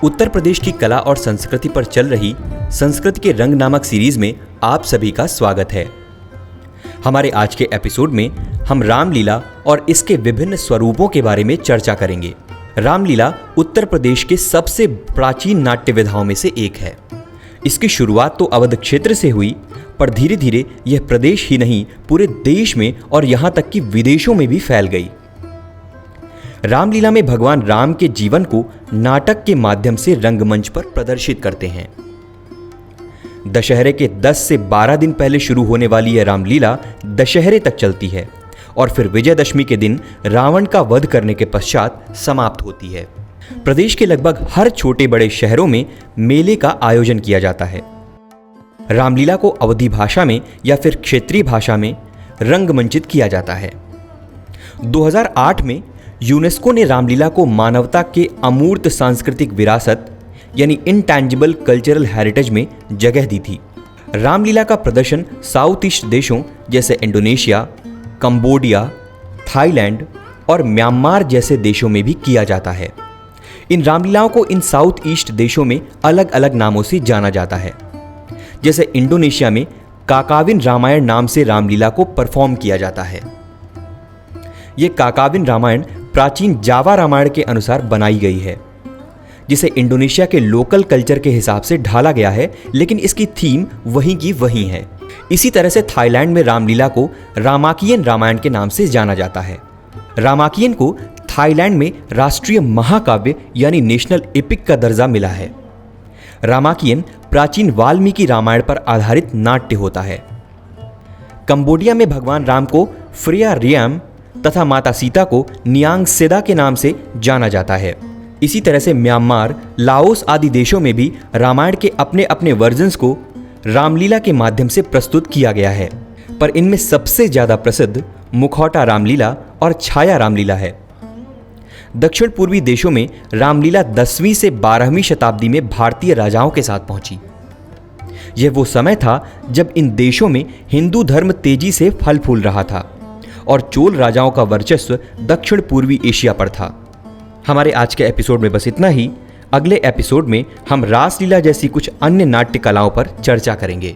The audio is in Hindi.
उत्तर प्रदेश की कला और संस्कृति पर चल रही संस्कृति के रंग नामक सीरीज में आप सभी का स्वागत है। हमारे आज के एपिसोड में हम रामलीला और इसके विभिन्न स्वरूपों के बारे में चर्चा करेंगे। रामलीला उत्तर प्रदेश के सबसे प्राचीन नाट्य विधाओं में से एक है। इसकी शुरुआत तो अवध क्षेत्र से हुई, पर धीरे धीरे यह प्रदेश ही नहीं पूरे देश में और यहाँ तक कि विदेशों में भी फैल गई। रामलीला में भगवान राम के जीवन को नाटक के माध्यम से रंगमंच पर प्रदर्शित करते हैं। दशहरे के 10 से 12 दिन पहले शुरू होने वाली यह रामलीला दशहरे तक चलती है और फिर विजयदशमी के दिन रावण का वध करने के पश्चात समाप्त होती है। प्रदेश के लगभग हर छोटे बड़े शहरों में मेले का आयोजन किया जाता है। रामलीला को अवधी भाषा में या फिर क्षेत्रीय भाषा में रंगमंचित किया जाता है। 2008 में यूनेस्को ने रामलीला को मानवता के अमूर्त सांस्कृतिक विरासत यानी इंटैंजिबल कल्चरल हेरिटेज में जगह दी थी। रामलीला का प्रदर्शन साउथ ईस्ट देशों जैसे इंडोनेशिया, कंबोडिया, थाईलैंड और म्यांमार जैसे देशों में भी किया जाता है। इन रामलीलाओं को इन साउथ ईस्ट देशों में अलग अलग नामों से जाना जाता है। जैसे इंडोनेशिया में काकाविन रामायण नाम से रामलीला को परफॉर्म किया जाता है। यह काकाविन रामायण प्राचीन जावा रामायण के अनुसार बनाई गई है, जिसे इंडोनेशिया के लोकल कल्चर के हिसाब से ढाला गया है, लेकिन इसकी थीम वहीं की वहीं है। इसी तरह से थाईलैंड में रामलीला को रामाकियन रामायण के नाम से जाना जाता है। रामाकियन को थाईलैंड में राष्ट्रीय महाकाव्य यानी नेशनल एपिक का दर्जा मिला है। रामाकियन प्राचीन वाल्मीकि रामायण पर आधारित नाट्य होता है। कंबोडिया में भगवान राम को फ्रेया रियाम तथा माता सीता को नियांग सेदा के नाम से जाना जाता है। इसी तरह से म्यांमार, लाओस आदि देशों में भी रामायण के अपने अपने वर्जन्स को रामलीला के माध्यम से प्रस्तुत किया गया है, पर इनमें सबसे ज्यादा प्रसिद्ध मुखौटा रामलीला और छाया रामलीला है। दक्षिण पूर्वी देशों में रामलीला 10वीं से 12वीं शताब्दी में भारतीय राजाओं के साथ पहुंची। यह वो समय था जब इन देशों में हिंदू धर्म तेजी से फल फूल रहा था और चोल राजाओं का वर्चस्व दक्षिण पूर्वी एशिया पर था। हमारे आज के एपिसोड में बस इतना ही। अगले एपिसोड में हम रासलीला जैसी कुछ अन्य नाट्य कलाओं पर चर्चा करेंगे।